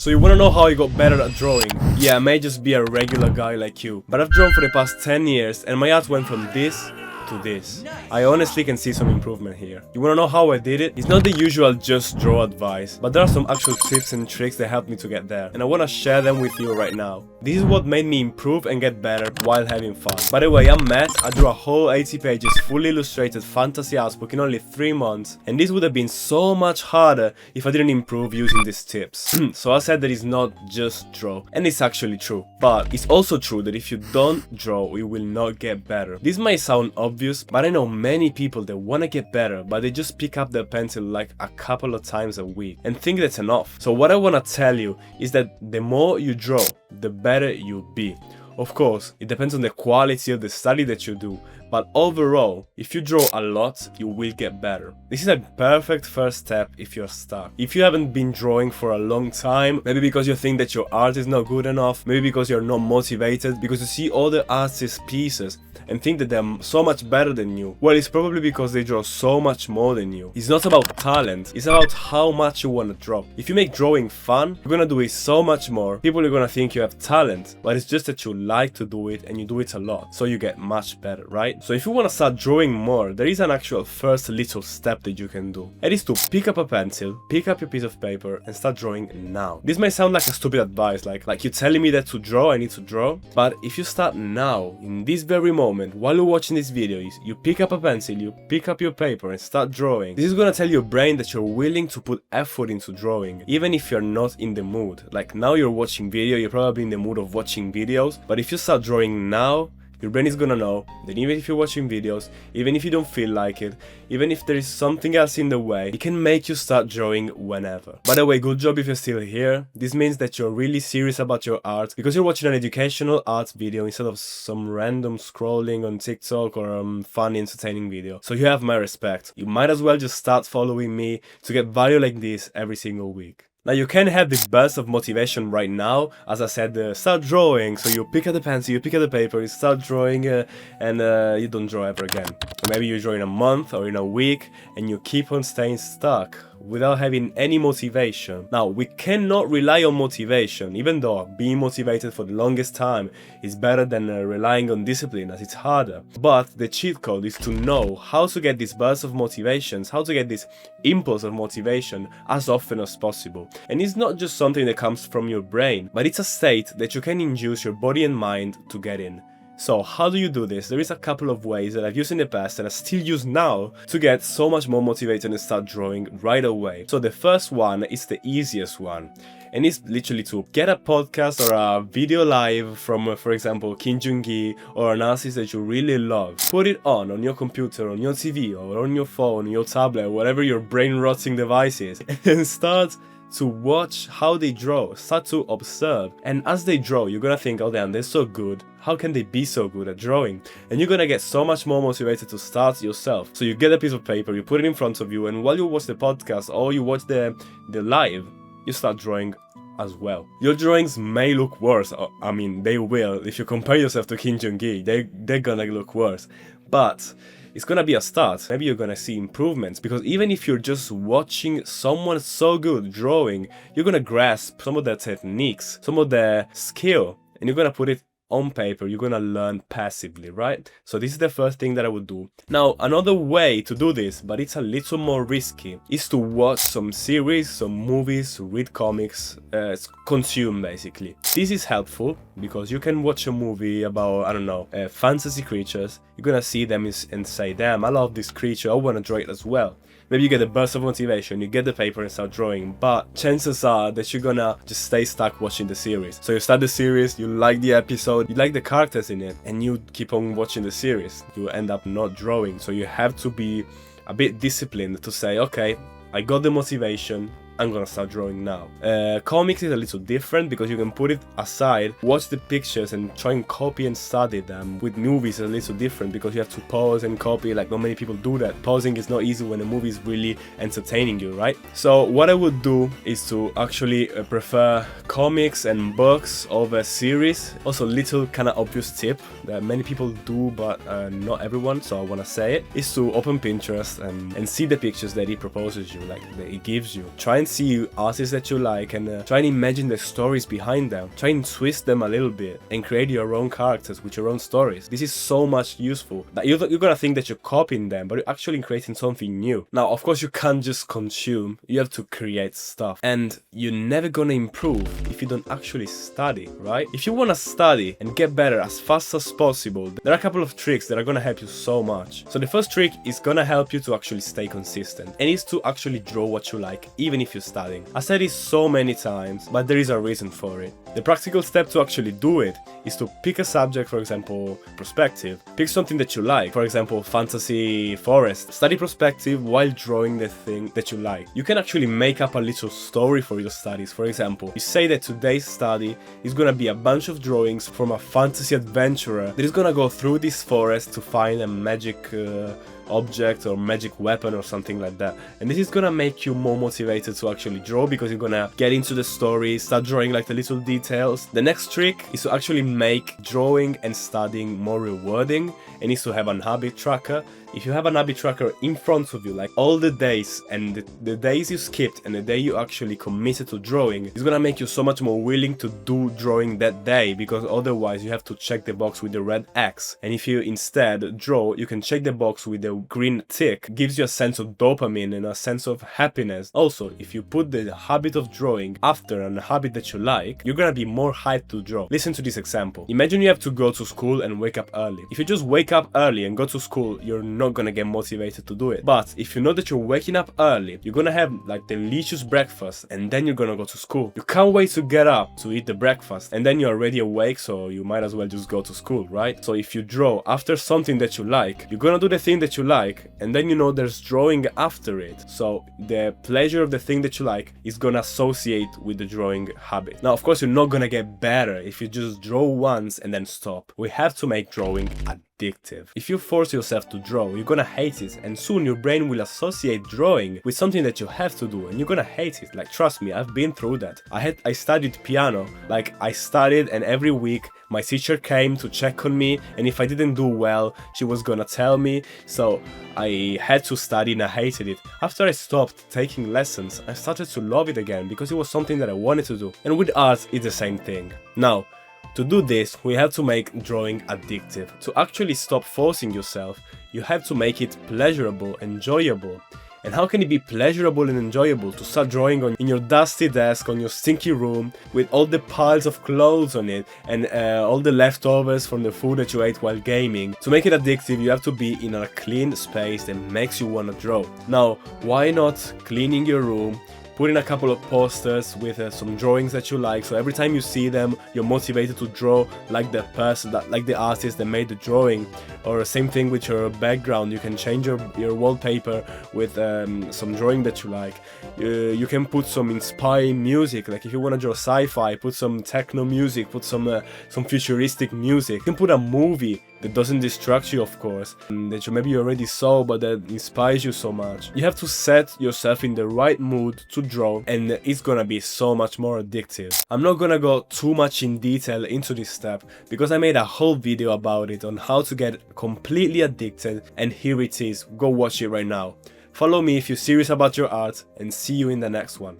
So you wanna know how I got better at drawing? Yeah, I may just be a regular guy like you, but I've drawn for the past 10 years and my art went from this to this. I honestly can see some improvement here. You wanna know how I did it? It's not the usual just draw advice, but there are some actual tips and tricks that helped me to get there, and I wanna share them with you right now. This is what made me improve and get better while having fun. By the way, I'm Matt. I drew a whole 80 pages fully illustrated fantasy art book in only 3 months, and this would have been so much harder if I didn't improve using these tips. So I said that it's not just draw, and it's actually true. But it's also true that if you don't draw, you will not get better. This might sound obvious, but I know many people that wanna get better, but they just pick up their pencil like a couple of times a week and think that's enough. So what I wanna tell you is that the more you draw, the better you'll be. Of course, it depends on the quality of the study that you do, but overall, if you draw a lot, you will get better. This is a perfect first step if you're stuck. If you haven't been drawing for a long time, maybe because you think that your art is not good enough, maybe because you're not motivated, because you see other artists' pieces and think that they're so much better than you, well, it's probably because they draw so much more than you. It's not about talent, it's about how much you want to draw. If you make drawing fun, you're gonna do it so much more. People are gonna think you have talent, but it's just that you like to do it and you do it a lot, so you get much better, right? So if you want to start drawing more, there is an actual first little step that you can do. It is to pick up a pencil, pick up your piece of paper and start drawing now. This may sound like a stupid advice, like you're telling me that to draw, I need to draw. But if you start now, in this very moment, while you're watching this video, you pick up a pencil, you pick up your paper and start drawing. This is gonna tell your brain that you're willing to put effort into drawing, even if you're not in the mood. Like now you're watching video, you're probably in the mood of watching videos, but if you start drawing now, your brain is gonna know that even if you're watching videos, even if you don't feel like it, even if there is something else in the way, it can make you start drawing whenever. By the way, good job if you're still here. This means that you're really serious about your art because you're watching an educational art video instead of some random scrolling on TikTok or funny entertaining video. So you have my respect. You might as well just start following me to get value like this every single week. Now you can have this burst of motivation right now, as I said, start drawing, so you pick up the pencil, you pick up the paper, you start drawing and you don't draw ever again. Or maybe you draw in a month or in a week and you keep on staying stuck without having any motivation. Now we cannot rely on motivation, even though being motivated for the longest time is better than relying on discipline, as it's harder. But the cheat code is to know how to get this burst of motivations, how to get this impulse of motivation as often as possible. And it's not just something that comes from your brain, but it's a state that you can induce your body and mind to get in. So how do you do this? There is a couple of ways that I've used in the past and I still use now to get so much more motivated and start drawing right away. So the first one is the easiest one, and it's literally to get a podcast or a video live from, for example, Kim Jong-gi or an artist that you really love. Put it on your computer, on your TV or on your phone, your tablet, whatever your brain-rotting device is, and start to watch how they draw, start to observe. And as they draw, you're gonna think, oh damn, they're so good. How can they be so good at drawing? And you're gonna get so much more motivated to start yourself. So you get a piece of paper, you put it in front of you, and while you watch the podcast or you watch the live, you start drawing as well. Your drawings may look worse. I mean, they will. If you compare yourself to Kim Jong-gi, they're gonna look worse. But it's gonna be a start. Maybe you're gonna see improvements, because even if you're just watching someone so good drawing, you're gonna grasp some of their techniques, some of their skill, and you're gonna put it on paper. You're gonna learn passively, right? So this is the first thing that I would do. Now, another way to do this, but it's a little more risky, is to watch some series, some movies, read comics, consume basically. This is helpful because you can watch a movie about, I don't know, fantasy creatures. You're gonna see them and say, damn, I love this creature, I wanna draw it as well. Maybe you get a burst of motivation, you get the paper and start drawing, but chances are that you're gonna just stay stuck watching the series. So you start the series, you like the episode, you like the characters in it, and you keep on watching the series. You end up not drawing, so you have to be a bit disciplined to say, okay, I got the motivation, I'm gonna start drawing now. Comics is a little different because you can put it aside, watch the pictures and try and copy and study them. With movies it's a little different because you have to pause and copy, like not many people do that. Pausing is not easy when a movie is really entertaining you, right? So what I would do is to actually prefer comics and books over series. Also, little kind of obvious tip that many people do but not everyone, so I want to say it, is to open Pinterest and see the pictures that it proposes you, like that it gives you. Try and see artists that you like and try and imagine the stories behind them. Try and twist them a little bit and create your own characters with your own stories. This is so much useful that you're gonna think that you're copying them, but you're actually creating something new. Now, of course, you can't just consume, you have to create stuff. And you're never gonna improve if you don't actually study, right? If you wanna study and get better as fast as possible, there are a couple of tricks that are gonna help you so much. So the first trick is gonna help you to actually stay consistent, and is to actually draw what you like, even if you're studying. I said this so many times, but there is a reason for it. The practical step to actually do it is to pick a subject, for example, perspective. Pick something that you like, for example, fantasy forest. Study perspective while drawing the thing that you like. You can actually make up a little story for your studies. For example, you say that today's study is gonna be a bunch of drawings from a fantasy adventurer that is gonna go through this forest to find a magic object or magic weapon or something like that. And this is gonna make you more motivated to actually draw, because you're gonna get into the story, start drawing like the little details. The next trick is to actually make drawing and studying more rewarding, and is to have an habit tracker. If you have an habit tracker in front of you, like all the days and the days you skipped and the day you actually committed to drawing, it's gonna make you so much more willing to do drawing that day, because otherwise you have to check the box with the red X. And if you instead draw, you can check the box with the green tick. It gives you a sense of dopamine and a sense of happiness. Also, if you put the habit of drawing after a habit that you like, you're gonna be more hyped to draw. Listen to this example. Imagine you have to go to school and wake up early. If you just wake up early and go to school, you're not gonna get motivated to do it. But if you know that you're waking up early, you're gonna have like delicious breakfast, and then you're gonna go to school. You can't wait to get up to eat the breakfast, and then you're already awake, so you might as well just go to school, right? So if you draw after something that you like, you're gonna do the thing that you like, and then you know there's drawing after it. So the pleasure of the thing that you like is gonna associate with the drawing habit. Now, of course, you're not gonna get better if you just draw once and then stop. We have to make drawing addictive. If you force yourself to draw, you're gonna hate it, and soon your brain will associate drawing with something that you have to do, and you're gonna hate it. Like, trust me, I've been through that. I studied piano. Like, I studied, and every week my teacher came to check on me, and if I didn't do well, she was gonna tell me. So I had to study, and I hated it. After I stopped taking lessons, I started to love it again, because it was something that I wanted to do. And with art, it's the same thing. Now, to do this, we have to make drawing addictive. To actually stop forcing yourself, you have to make it pleasurable, enjoyable. And how can it be pleasurable and enjoyable to start drawing in your dusty desk, on your stinky room, with all the piles of clothes on it, and all the leftovers from the food that you ate while gaming? To make it addictive, you have to be in a clean space that makes you want to draw. Now, why not cleaning your room, put in a couple of posters with some drawings that you like, so every time you see them, you're motivated to draw like the person, like the artist that made the drawing. Or same thing with your background. You can change your wallpaper with some drawing that you like. You can put some inspiring music, like if you want to draw sci-fi, put some techno music, put some futuristic music. You can put a movie that doesn't distract you, of course, that maybe you already saw, but that inspires you so much. You have to set yourself in the right mood to draw, and it's gonna be so much more addictive. I'm not gonna go too much in detail into this step, because I made a whole video about it on how to get completely addicted, and here it is. Go watch it right now. Follow me if you're serious about your art, and see you in the next one.